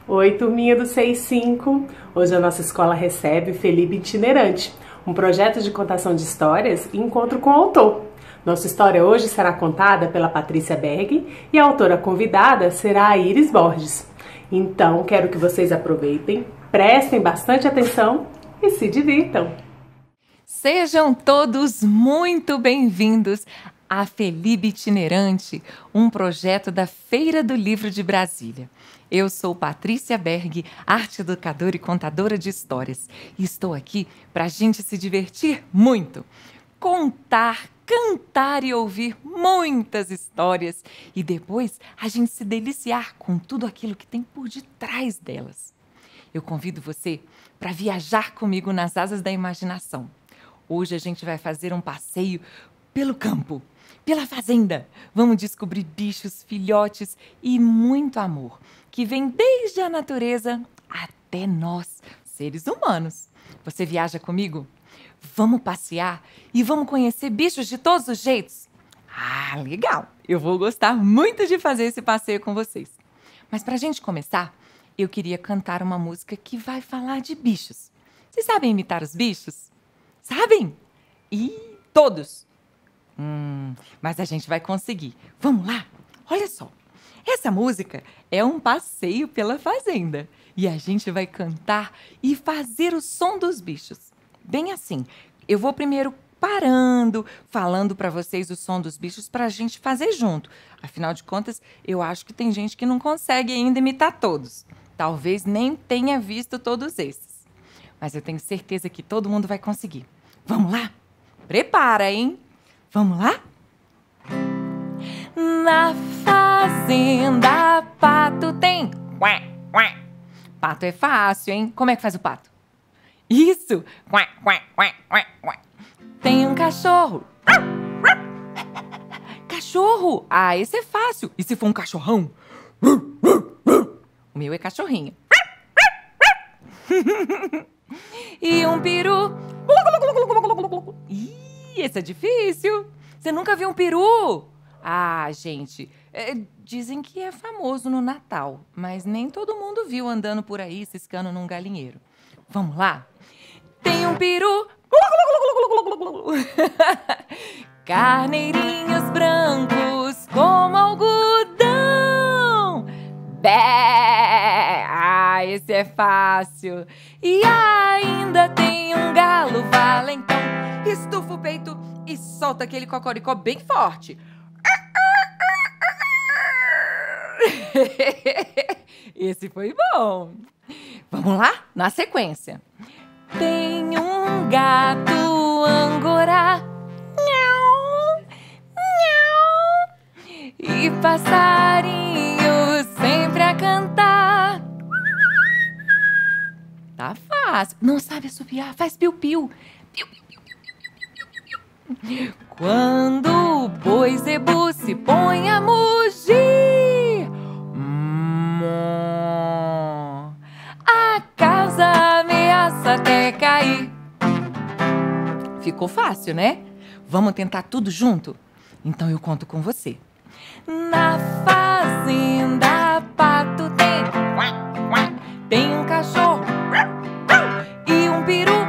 Oi, turminha do 6-5. Hoje a nossa escola recebe Felipe Itinerante, um projeto de contação de histórias e encontro com o autor. Nossa história hoje será contada pela Patrícia Berg e a autora convidada será a Iris Borges. Então, quero que vocês aproveitem, prestem bastante atenção e se divirtam. Sejam todos muito bem-vindos a Felipe Itinerante, um projeto da Feira do Livro de Brasília. Eu sou Patrícia Berg, arte educadora e contadora de histórias, e estou aqui para a gente se divertir muito, contar, cantar e ouvir muitas histórias e depois a gente se deliciar com tudo aquilo que tem por detrás delas. Eu convido você para viajar comigo nas asas da imaginação. Hoje a gente vai fazer um passeio pelo campo, pela fazenda. Vamos descobrir bichos, filhotes e muito amor, que vem desde a natureza até nós, seres humanos. Você viaja comigo? Vamos passear e vamos conhecer bichos de todos os jeitos? Ah, legal! Eu vou gostar muito de fazer esse passeio com vocês. Mas para a gente começar, eu queria cantar uma música que vai falar de bichos. Vocês sabem imitar os bichos? Sabem? E todos! Mas a gente vai conseguir. Vamos lá? Olha só. Essa música é um passeio pela fazenda. E a gente vai cantar e fazer o som dos bichos. Bem assim. Eu vou primeiro parando, falando para vocês o som dos bichos para a gente fazer junto. Afinal de contas, eu acho que tem gente que não consegue ainda imitar todos. Talvez nem tenha visto todos esses. Mas eu tenho certeza que todo mundo vai conseguir. Vamos lá? Prepara, hein? Vamos lá? Na fazenda, pato tem. Quá, quá. Pato é fácil, hein? Como é que faz o pato? Isso! Quá, quá, quá, quá, quá. Tem um cachorro. Cachorro! Ah, esse é fácil. E se for um cachorrão? O meu é cachorrinho. E um peru. Ih, esse é difícil. Você nunca viu um peru? Ah, gente, dizem que é famoso no Natal, mas nem todo mundo viu andando por aí ciscando num galinheiro. Vamos lá? Tem um peru. Carneirinhos brancos como algodão. Bé! Ah, esse é fácil. E ainda tem um galo valentão. Estufa o peito e solta aquele cocoricó bem forte. Esse foi bom. Vamos lá? Na sequência. Tem um gato angorá. Nhau, nhau. E passarinho sempre a cantar. Tá fácil. Não sabe assobiar? Faz piu-piu. Quando o boi zebu se põe a mugir, a casa ameaça até cair. Ficou fácil, né? Vamos tentar tudo junto? Então eu conto com você. Na fazenda, pato tem. Tem um cachorro e um peru.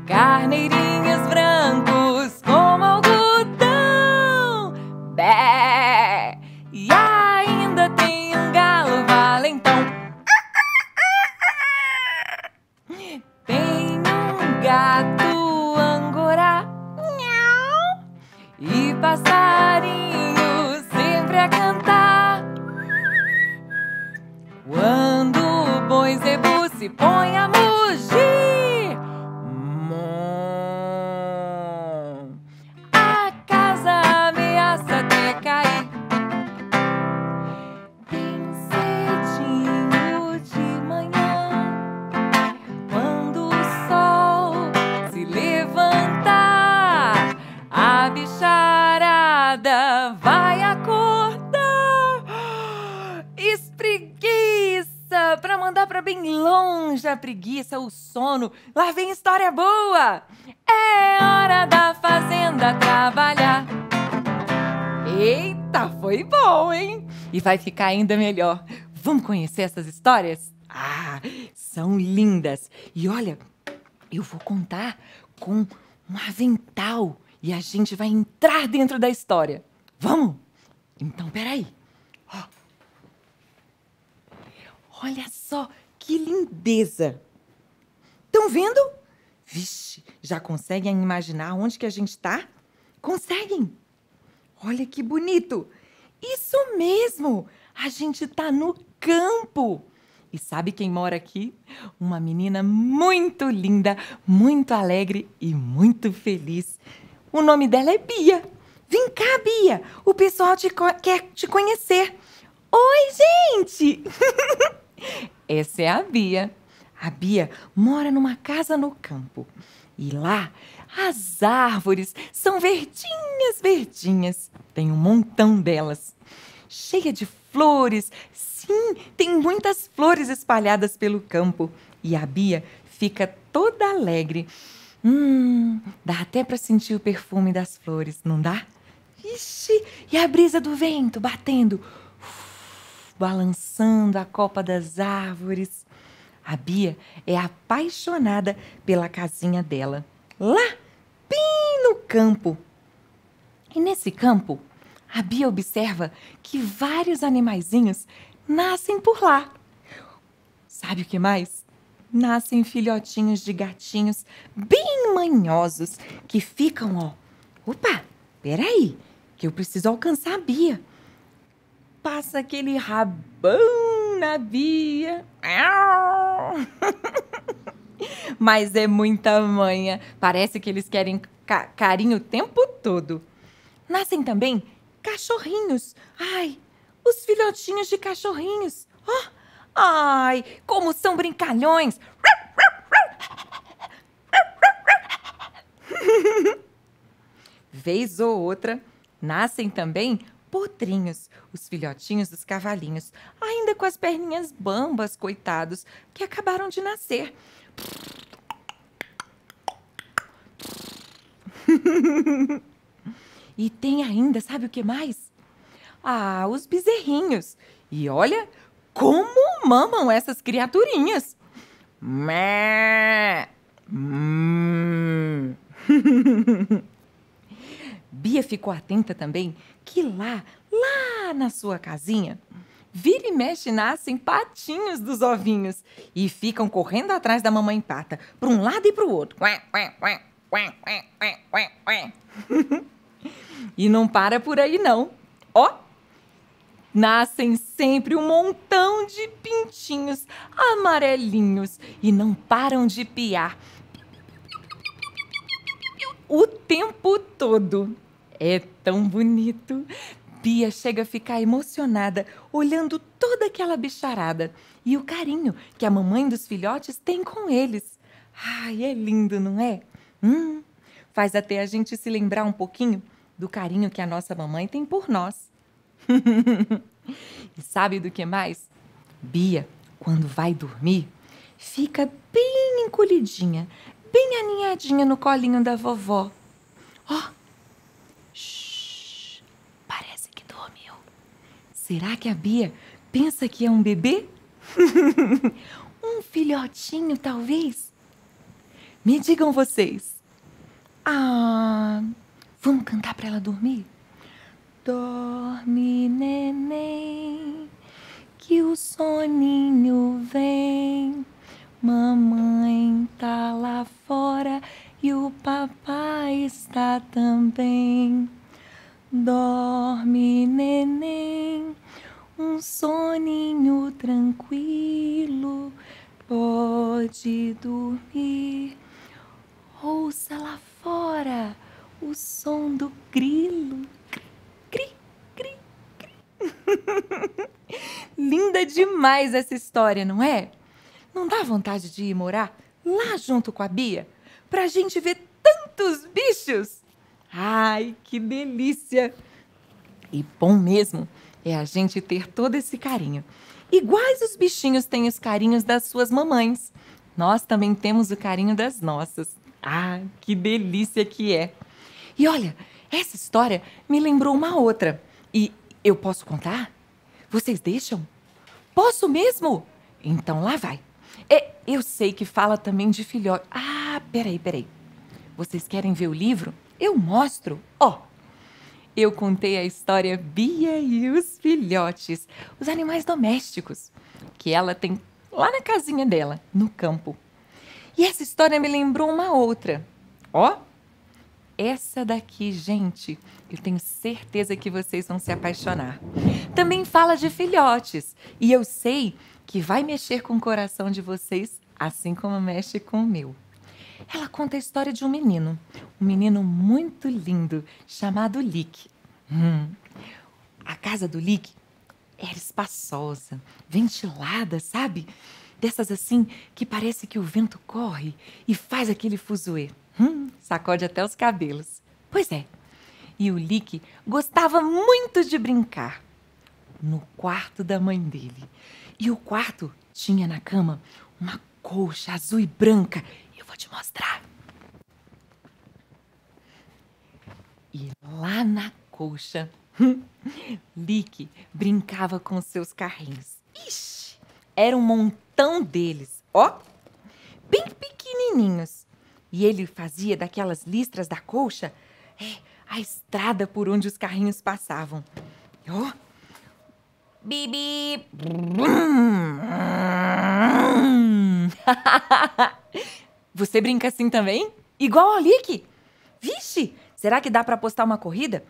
Carneirinhos brancos como algodão. Bé! E ainda tem um galo valentão. Tem um gato angorá. Nhau. E passarinho sempre a cantar. Quando o boi zebu se põe a mugir, a casa ameaça até cair. Bem cedinho de manhã, quando o sol se levantar, a bicharada vai acordar. Espreguiça pra mandar pra bem longe a preguiça, o sono. Lá vem história boa. É hora da fazenda trabalhar. Eita, foi bom, hein? E vai ficar ainda melhor. Vamos conhecer essas histórias? Ah, são lindas. E olha, eu vou contar com um avental e a gente vai entrar dentro da história. Vamos? Então, peraí. Ó. Olha só que lindeza. Estão vendo? Vixe, já conseguem imaginar onde que a gente está? Conseguem? Olha que bonito. Isso mesmo. A gente está no campo. E sabe quem mora aqui? Uma menina muito linda, muito alegre e muito feliz. O nome dela é Bia. Vem cá, Bia. O pessoal quer te conhecer. Oi, gente! Essa é a Bia. A Bia mora numa casa no campo. E lá, as árvores são verdinhas, verdinhas. Tem um montão delas. Cheia de flores. Sim, tem muitas flores espalhadas pelo campo. E a Bia fica toda alegre. Dá até para sentir o perfume das flores, não dá? Ixi, e a brisa do vento batendo, balançando a copa das árvores. A Bia é apaixonada pela casinha dela, lá, bem no campo. E nesse campo, a Bia observa que vários animaizinhos nascem por lá. Sabe o que mais? Nascem filhotinhos de gatinhos bem manhosos que ficam, ó. Opa, peraí, que eu preciso alcançar a Bia. Passa aquele rabão na Bia. Mas é muita manha. Parece que eles querem carinho o tempo todo. Nascem também cachorrinhos. Ai, os filhotinhos de cachorrinhos. Oh, ai, como são brincalhões. Vez ou outra, nascem também potrinhos, os filhotinhos dos cavalinhos, ainda com as perninhas bambas, coitados, que acabaram de nascer. E tem ainda, sabe o que mais? Ah, os bezerrinhos. E olha como mamam essas criaturinhas. Mé. Bia ficou atenta também que lá na sua casinha, vira e mexe nascem patinhos dos ovinhos e ficam correndo atrás da mamãe pata, para um lado e para o outro. E não para por aí não. Ó, nascem sempre um montão de pintinhos amarelinhos e não param de piar o tempo todo. É tão bonito. Bia chega a ficar emocionada olhando toda aquela bicharada e o carinho que a mamãe dos filhotes tem com eles. Ai, é lindo, não é? Faz até a gente se lembrar um pouquinho do carinho que a nossa mamãe tem por nós. E sabe do que mais? Bia, quando vai dormir, fica bem encolhidinha, bem aninhadinha no colinho da vovó. Ó, parece que dormiu. Será que a Bia pensa que é um bebê? Um filhotinho, talvez? Me digam vocês. Vamos cantar para ela dormir? Dorme, neném, que o soninho vem. Mamãe tá lá fora e o papai está também. Dorme, neném, um soninho tranquilo. Pode dormir. Ouça lá fora o som do grilo. Cri, cri, cri. Linda demais essa história, não é? Não dá vontade de ir morar lá junto com a Bia? Pra gente ver tantos bichos? Ai, que delícia! E bom mesmo é a gente ter todo esse carinho. Iguais os bichinhos têm os carinhos das suas mamães. Nós também temos o carinho das nossas. Ah, que delícia que é! E olha, essa história me lembrou uma outra. E eu posso contar? Vocês deixam? Posso mesmo? Então lá vai. Eu sei que fala também de filhote. Ah, peraí. Vocês querem ver o livro? Eu mostro. Ó, eu contei a história Bia e os filhotes, os animais domésticos, que ela tem lá na casinha dela, no campo. E essa história me lembrou uma outra. Ó, essa daqui, gente, eu tenho certeza que vocês vão se apaixonar. Também fala de filhotes, e eu sei que vai mexer com o coração de vocês, assim como mexe com o meu. Ela conta a história de um menino muito lindo, chamado Lick. A casa do Lick era espaçosa, ventilada, sabe? Dessas assim que parece que o vento corre e faz aquele fuzuê. Sacode até os cabelos. Pois é, e o Lick gostava muito de brincar no quarto da mãe dele. E o quarto tinha na cama uma colcha azul e branca. Eu vou te mostrar. E lá na colcha, Lick brincava com seus carrinhos. Ixi, era um montão deles, ó, bem pequenininhos. E ele fazia daquelas listras da colcha a estrada por onde os carrinhos passavam. Ó, bibi. Você brinca assim também? Igual ao Lick? Vixe, será que dá para apostar uma corrida?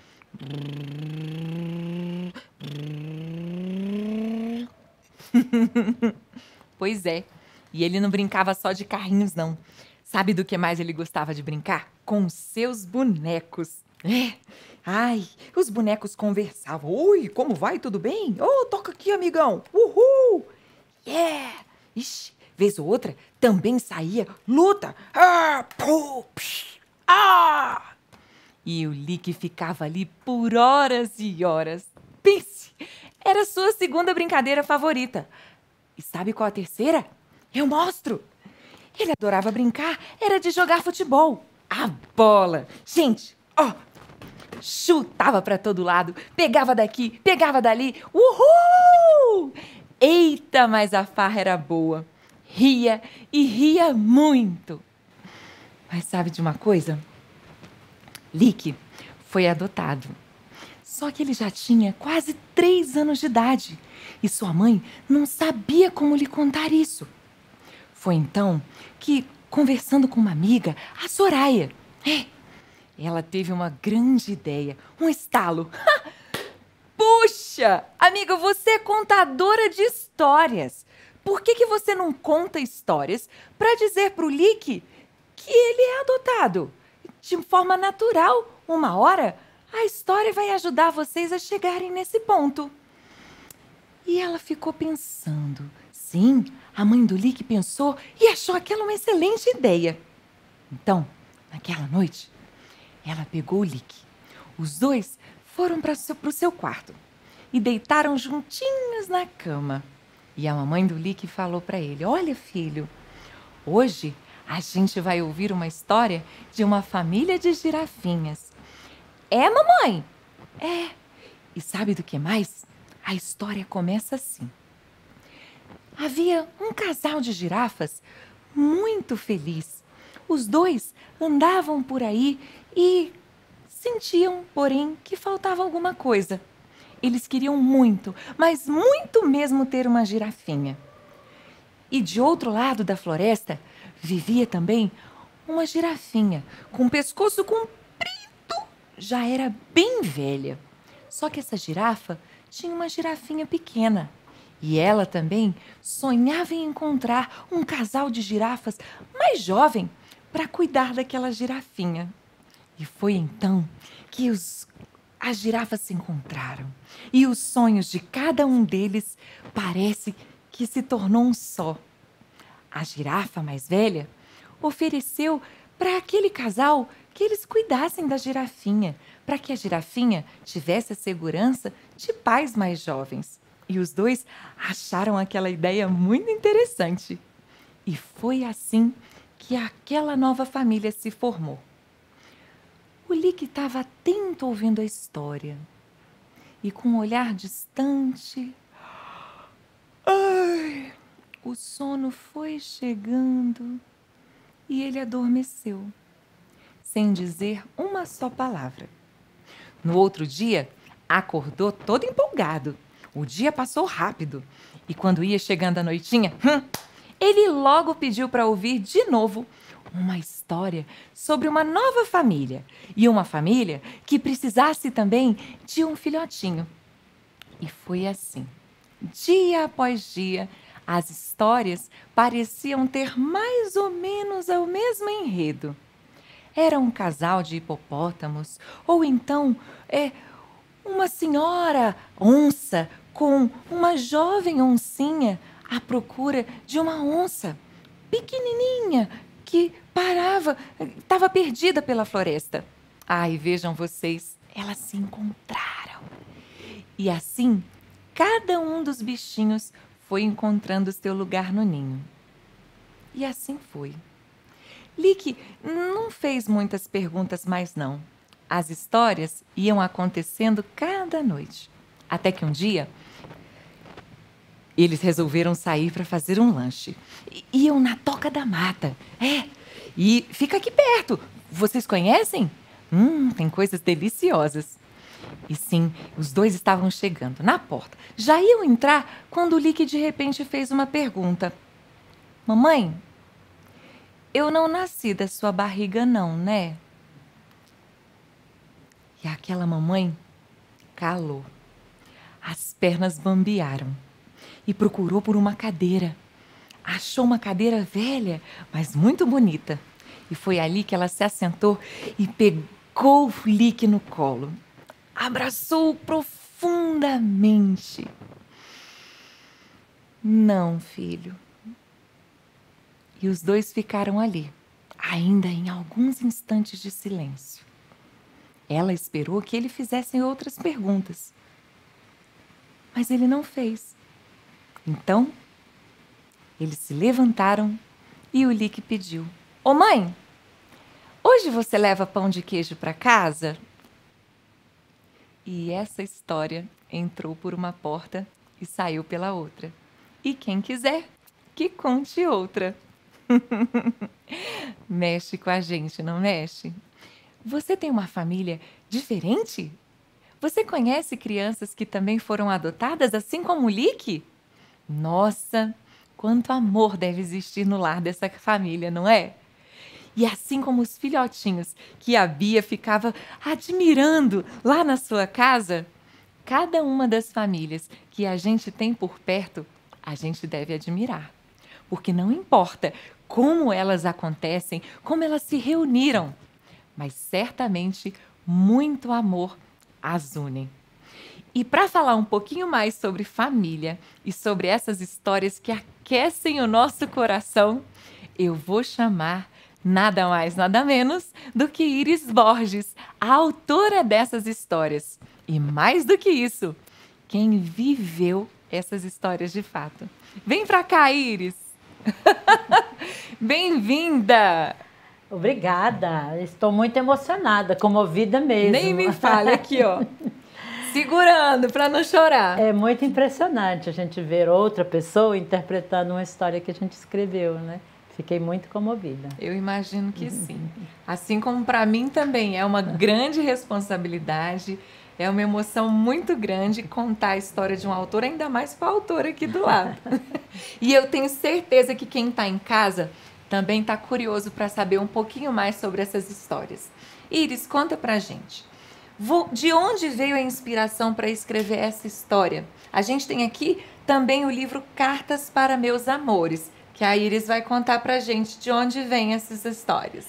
Pois é, e ele não brincava só de carrinhos, não. Sabe do que mais ele gostava de brincar? Com os seus bonecos. Ai, os bonecos conversavam. Oi, como vai? Tudo bem? Oh, toca aqui, amigão. Uhul! Yeah! Ixi, vez ou outra, também saía luta. E o Lick ficava ali por horas e horas. Pense, era sua segunda brincadeira favorita. E sabe qual a terceira? Eu mostro. Ele adorava brincar, era de jogar futebol. A bola. Gente, ó, chutava pra todo lado, pegava daqui, pegava dali. Uhul! Eita, mas a farra era boa. Ria e ria muito. Mas sabe de uma coisa? Lick foi adotado. Só que ele já tinha quase 3 anos de idade e sua mãe não sabia como lhe contar isso. Foi então que, conversando com uma amiga, a Soraya, ela teve uma grande ideia, um estalo. Puxa, amiga, você é contadora de histórias. Por que você não conta histórias para dizer pro Lick que ele é adotado? De forma natural, uma hora, a história vai ajudar vocês a chegarem nesse ponto. E ela ficou pensando. Sim, a mãe do Lick pensou e achou aquela uma excelente ideia. Então, naquela noite, ela pegou o Lick. Os dois foram para o seu quarto e deitaram juntinhos na cama. E a mamãe do Lick falou para ele: olha, filho, hoje a gente vai ouvir uma história de uma família de girafinhas. É, mamãe? É. E sabe do que mais? A história começa assim. Havia um casal de girafas muito feliz. Os dois andavam por aí e sentiam, porém, que faltava alguma coisa. Eles queriam muito, mas muito mesmo ter uma girafinha. E de outro lado da floresta vivia também uma girafinha com um pescoço comprido. Já era bem velha. Só que essa girafa tinha uma girafinha pequena. E ela também sonhava em encontrar um casal de girafas mais jovem para cuidar daquela girafinha. E foi então que as girafas se encontraram. E os sonhos de cada um deles parece que se tornou um só. A girafa mais velha ofereceu para aquele casal que eles cuidassem da girafinha, para que a girafinha tivesse a segurança de pais mais jovens. E os dois acharam aquela ideia muito interessante. E foi assim que aquela nova família se formou. O Lick estava atento ouvindo a história. E com um olhar distante... Ai, o sono foi chegando e ele adormeceu, sem dizer uma só palavra. No outro dia, acordou todo empolgado. O dia passou rápido e quando ia chegando a noitinha, ele logo pediu para ouvir de novo uma história sobre uma nova família e uma família que precisasse também de um filhotinho. E foi assim. Dia após dia, as histórias pareciam ter mais ou menos o mesmo enredo. Era um casal de hipopótamos, ou então uma senhora onça com uma jovem oncinha à procura de uma onça pequenininha que estava perdida pela floresta. Ai, vejam vocês, elas se encontraram. E assim, cada um dos bichinhos foi encontrando seu lugar no ninho. E assim foi. Lick não fez muitas perguntas mais não. As histórias iam acontecendo cada noite. Até que um dia, eles resolveram sair para fazer um lanche. Iam na Toca da Mata. E fica aqui perto. Vocês conhecem? Tem coisas deliciosas. E sim, os dois estavam chegando na porta. Já iam entrar quando o Lick de repente fez uma pergunta. Mamãe, eu não nasci da sua barriga não, né? E aquela mamãe calou. As pernas bambearam e procurou por uma cadeira. Achou uma cadeira velha, mas muito bonita. E foi ali que ela se assentou e pegou o Lick no colo. Abraçou-o profundamente. Não, filho. E os dois ficaram ali, ainda em alguns instantes de silêncio. Ela esperou que ele fizesse outras perguntas. Mas ele não fez. Então, eles se levantaram e o Lick pediu. Ô mãe, hoje você leva pão de queijo para casa? E essa história entrou por uma porta e saiu pela outra. E quem quiser, que conte outra. Mexe com a gente, não mexe? Você tem uma família diferente? Você conhece crianças que também foram adotadas, assim como o Lick? Nossa, quanto amor deve existir no lar dessa família, não é? E assim como os filhotinhos que a Bia ficava admirando lá na sua casa, cada uma das famílias que a gente tem por perto, a gente deve admirar. Porque não importa como elas acontecem, como elas se reuniram, mas certamente muito amor as unem. E para falar um pouquinho mais sobre família e sobre essas histórias que aquecem o nosso coração, eu vou chamar nada mais, nada menos do que Iris Borges, a autora dessas histórias. E mais do que isso, quem viveu essas histórias de fato. Vem pra cá, Iris! Bem-vinda! Obrigada, estou muito emocionada, comovida mesmo. Nem me fale aqui, ó. Segurando para não chorar. É muito impressionante a gente ver outra pessoa interpretando uma história que a gente escreveu, né? Fiquei muito comovida. Eu imagino que sim. Assim como para mim também é uma grande responsabilidade, é uma emoção muito grande contar a história de um autor, ainda mais com a autora aqui do lado. E eu tenho certeza que quem está em casa também está curioso para saber um pouquinho mais sobre essas histórias. Iris, conta pra gente. De onde veio a inspiração para escrever essa história? A gente tem aqui também o livro Cartas para Meus Amores, que a Iris vai contar pra gente de onde vêm essas histórias.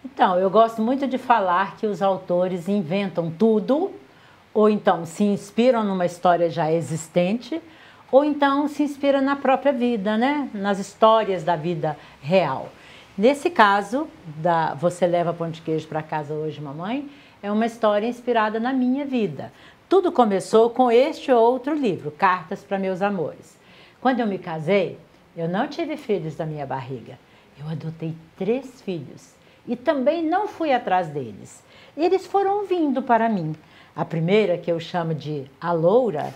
Então, eu gosto muito de falar que os autores inventam tudo, ou então se inspiram numa história já existente, ou então se inspiram na própria vida, né? Nas histórias da vida real. Nesse caso, Você Leva Pão de Queijo para Casa Hoje, Mamãe, é uma história inspirada na minha vida. Tudo começou com este outro livro, Cartas para Meus Amores. Quando eu me casei, eu não tive filhos da minha barriga. Eu adotei 3 filhos e também não fui atrás deles. Eles foram vindo para mim. A primeira, que eu chamo de a Loura,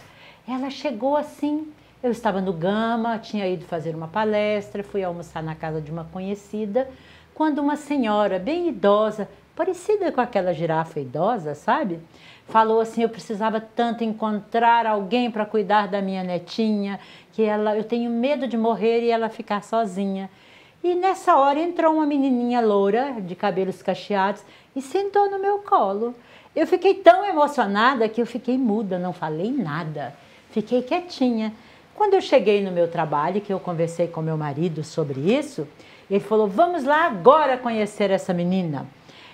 ela chegou assim, Eu estava no Gama, tinha ido fazer uma palestra, fui almoçar na casa de uma conhecida, quando uma senhora bem idosa, parecida com aquela girafa idosa, sabe? Falou assim, eu precisava tanto encontrar alguém para cuidar da minha netinha, que eu tenho medo de morrer e ela ficar sozinha. E nessa hora entrou uma menininha loura, de cabelos cacheados, e sentou no meu colo. Eu fiquei tão emocionada que eu fiquei muda, não falei nada. Fiquei quietinha. Quando eu cheguei no meu trabalho, que eu conversei com meu marido sobre isso, ele falou, vamos lá agora conhecer essa menina.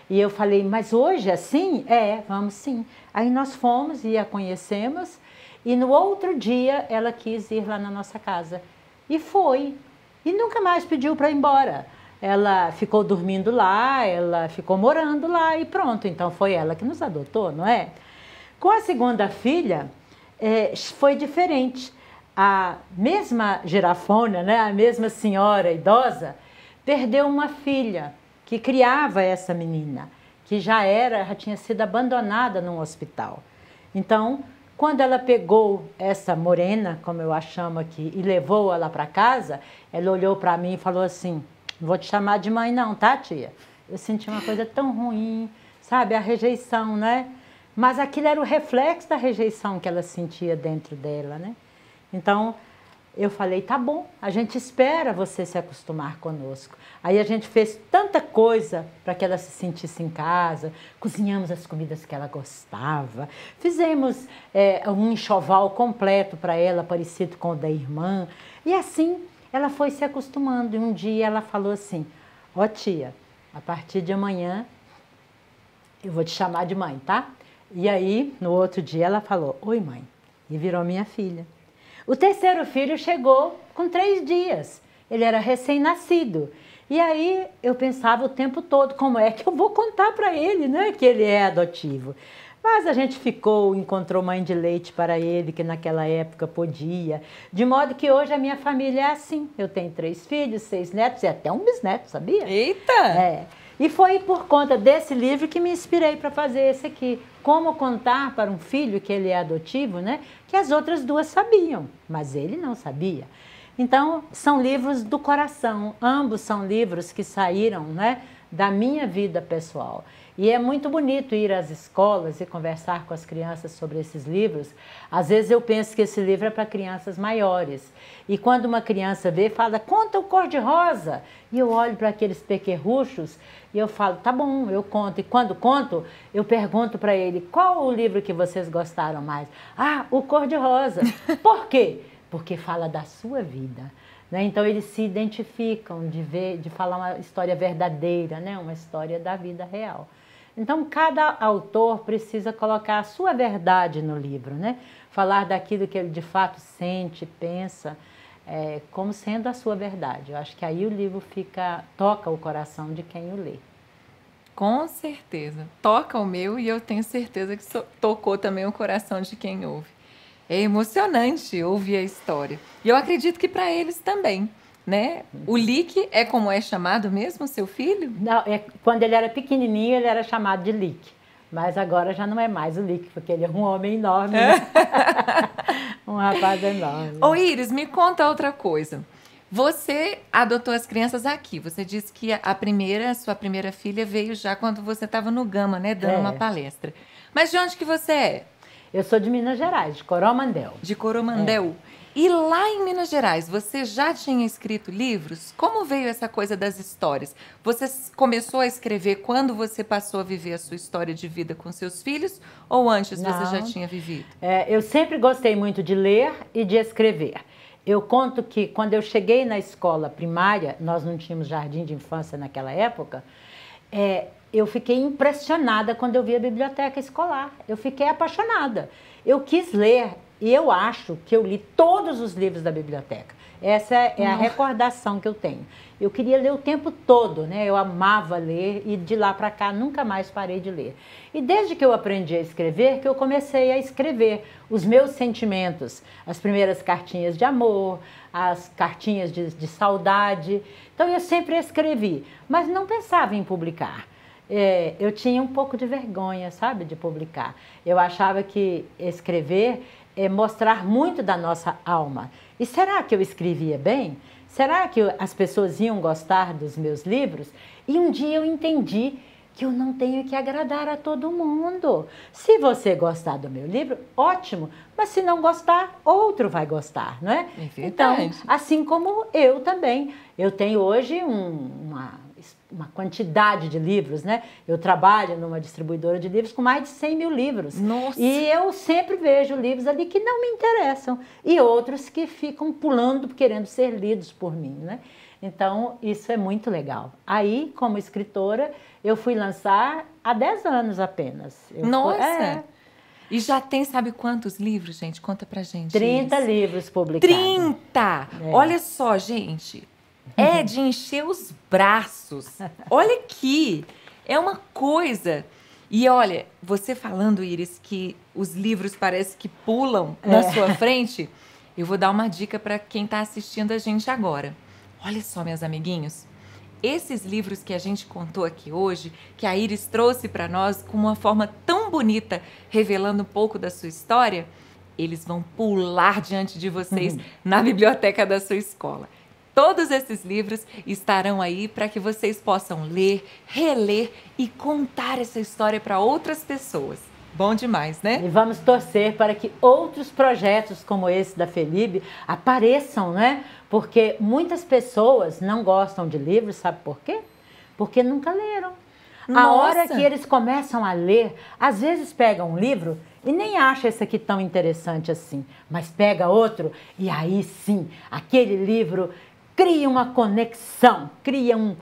E eu falei, mas hoje assim? Vamos sim. Aí nós fomos e a conhecemos, e no outro dia ela quis ir lá na nossa casa. E foi. E nunca mais pediu para ir embora. Ela ficou dormindo lá, ela ficou morando lá e pronto. Então foi ela que nos adotou, não é? Com a segunda filha, foi diferente. A mesma girafona, né, a mesma senhora idosa, perdeu uma filha que criava essa menina, que já tinha sido abandonada num hospital. Então, quando ela pegou essa morena, como eu a chamo aqui, e levou ela para casa, ela olhou para mim e falou assim, não vou te chamar de mãe não, tá, tia? Eu senti uma coisa tão ruim, sabe, a rejeição, né? Mas aquilo era o reflexo da rejeição que ela sentia dentro dela, né? Então, eu falei, tá bom, a gente espera você se acostumar conosco. Aí a gente fez tanta coisa para que ela se sentisse em casa, cozinhamos as comidas que ela gostava, fizemos um enxoval completo para ela, parecido com o da irmã. E assim, ela foi se acostumando. E um dia ela falou assim, ó tia, a partir de amanhã eu vou te chamar de mãe, tá? E aí, no outro dia ela falou, oi mãe, e virou minha filha. O terceiro filho chegou com 3 dias, ele era recém-nascido. E aí eu pensava o tempo todo, como é que eu vou contar para ele, né, que ele é adotivo? Mas a gente encontrou mãe de leite para ele, que naquela época podia. De modo que hoje a minha família é assim. Eu tenho 3 filhos, 6 netos e até um bisneto, sabia? Eita! E foi por conta desse livro que me inspirei para fazer esse aqui. Como contar para um filho que ele é adotivo, né? Que as outras 2 sabiam, mas ele não sabia. Então, são livros do coração. Ambos são livros que saíram, né, da minha vida pessoal. E é muito bonito ir às escolas e conversar com as crianças sobre esses livros. Às vezes eu penso que esse livro é para crianças maiores. E quando uma criança vê, fala, conta o cor-de-rosa. E eu olho para aqueles pequerruchos e eu falo, tá bom, eu conto. E quando conto, eu pergunto para ele, qual o livro que vocês gostaram mais? Ah, o cor-de-rosa. Por quê? Porque fala da sua vida. Né? Então eles se identificam de falar uma história verdadeira, né? Uma história da vida real. Então cada autor precisa colocar a sua verdade no livro, né? Falar daquilo que ele de fato sente, pensa, como sendo a sua verdade. Eu acho que aí o livro toca o coração de quem o lê. Com certeza. Toca o meu e eu tenho certeza que tocou também o coração de quem ouve. É emocionante ouvir a história. E eu acredito que para eles também, né? O Lick é como é chamado mesmo, seu filho? Não, quando ele era pequenininho, ele era chamado de Lick. Mas agora já não é mais o Lick, porque ele é um homem enorme. Né? Um rapaz enorme. Ô Iris, me conta outra coisa. Você adotou as crianças aqui. Você disse que sua primeira filha veio já quando você estava no Gama, né? Dando uma palestra. Mas de onde que você é? Eu sou de Minas Gerais, de Coromandel. De Coromandel. E lá em Minas Gerais, você já tinha escrito livros? Como veio essa coisa das histórias? Você começou a escrever quando você passou a viver a sua história de vida com seus filhos? Ou antes você já tinha vivido? Eu sempre gostei muito de ler e de escrever. Eu conto que quando eu cheguei na escola primária, nós não tínhamos jardim de infância naquela época, eu fiquei impressionada quando eu vi a biblioteca escolar. Eu fiquei apaixonada. Eu quis ler e eu acho que eu li todos os livros da biblioteca. Essa é a recordação que eu tenho. Eu queria ler o tempo todo, né? Eu amava ler e de lá para cá nunca mais parei de ler. E desde que eu aprendi a escrever, que eu comecei a escrever os meus sentimentos. As primeiras cartinhas de amor, as cartinhas de saudade. Então eu sempre escrevi, mas não pensava em publicar. Eu tinha um pouco de vergonha, sabe, de publicar. Eu achava que escrever mostrar muito da nossa alma. E será que eu escrevia bem? Será que as pessoas iam gostar dos meus livros? E um dia eu entendi que eu não tenho que agradar a todo mundo. Se você gostar do meu livro, ótimo. Mas se não gostar, outro vai gostar, não é? É verdade. Então, assim como eu também. Eu tenho hoje uma quantidade de livros, né? Eu trabalho numa distribuidora de livros com mais de 100 mil livros. Nossa! E eu sempre vejo livros ali que não me interessam e outros que ficam pulando, querendo ser lidos por mim, né? Então, isso é muito legal. Aí, como escritora, eu fui lançar há 10 anos apenas. Nossa! E já tem, sabe quantos livros, gente? Conta pra gente. 30 livros publicados. 30! Olha só, gente. É de encher os braços. Olha aqui. É uma coisa. E olha, você falando, Iris, que os livros parece que pulam na sua frente, eu vou dar uma dica para quem está assistindo a gente agora. Olha só, meus amiguinhos. Esses livros que a gente contou aqui hoje, que a Iris trouxe para nós com uma forma tão bonita, revelando um pouco da sua história, eles vão pular diante de vocês na biblioteca da sua escola. Todos esses livros estarão aí para que vocês possam ler, reler e contar essa história para outras pessoas. Bom demais, né? E vamos torcer para que outros projetos como esse da Felib apareçam, né? Porque muitas pessoas não gostam de livros, sabe por quê? Porque nunca leram. A hora que eles começam a ler, às vezes pegam um livro e nem acha esse aqui tão interessante assim, mas pega outro e aí sim, aquele livro cria uma conexão, cria um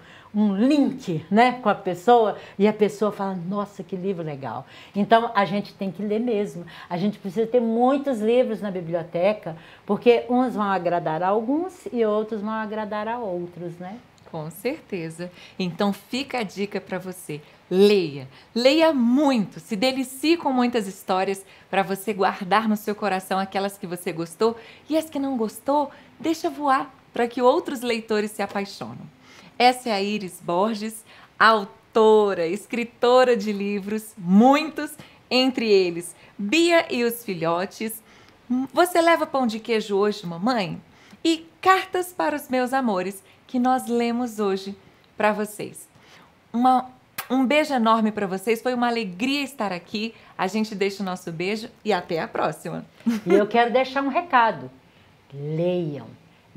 link, né, com a pessoa e a pessoa fala, nossa, que livro legal. Então, a gente tem que ler mesmo. A gente precisa ter muitos livros na biblioteca, porque uns vão agradar a alguns e outros vão agradar a outros, né? Com certeza. Então, fica a dica para você. Leia. Leia muito. Se delicie com muitas histórias para você guardar no seu coração aquelas que você gostou e as que não gostou, deixa voar para que outros leitores se apaixonem. Essa é a Iris Borges, autora, escritora de livros, muitos, entre eles Bia e os Filhotes, Você Leva Pão de Queijo Hoje, Mamãe? E Cartas para os Meus Amores, que nós lemos hoje para vocês. Um beijo enorme para vocês, foi uma alegria estar aqui. A gente deixa o nosso beijo e até a próxima. E eu quero deixar um recado. Leiam.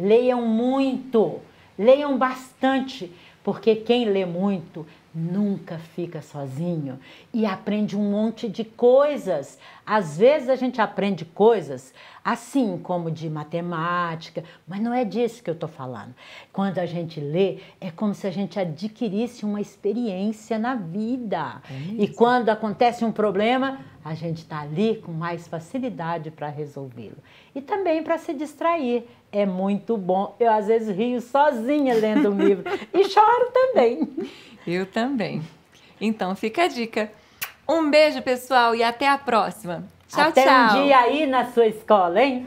Leiam muito, leiam bastante, porque quem lê muito nunca fica sozinho e aprende um monte de coisas. Às vezes a gente aprende coisas assim como de matemática, mas não é disso que eu estou falando. Quando a gente lê, é como se a gente adquirisse uma experiência na vida. E quando acontece um problema, a gente está ali com mais facilidade para resolvê-lo. E também para se distrair. É muito bom. Eu, às vezes, rio sozinha lendo um livro e choro também. Eu também. Então, fica a dica. Um beijo, pessoal, e até a próxima. Tchau, até tchau. Um dia aí na sua escola, hein?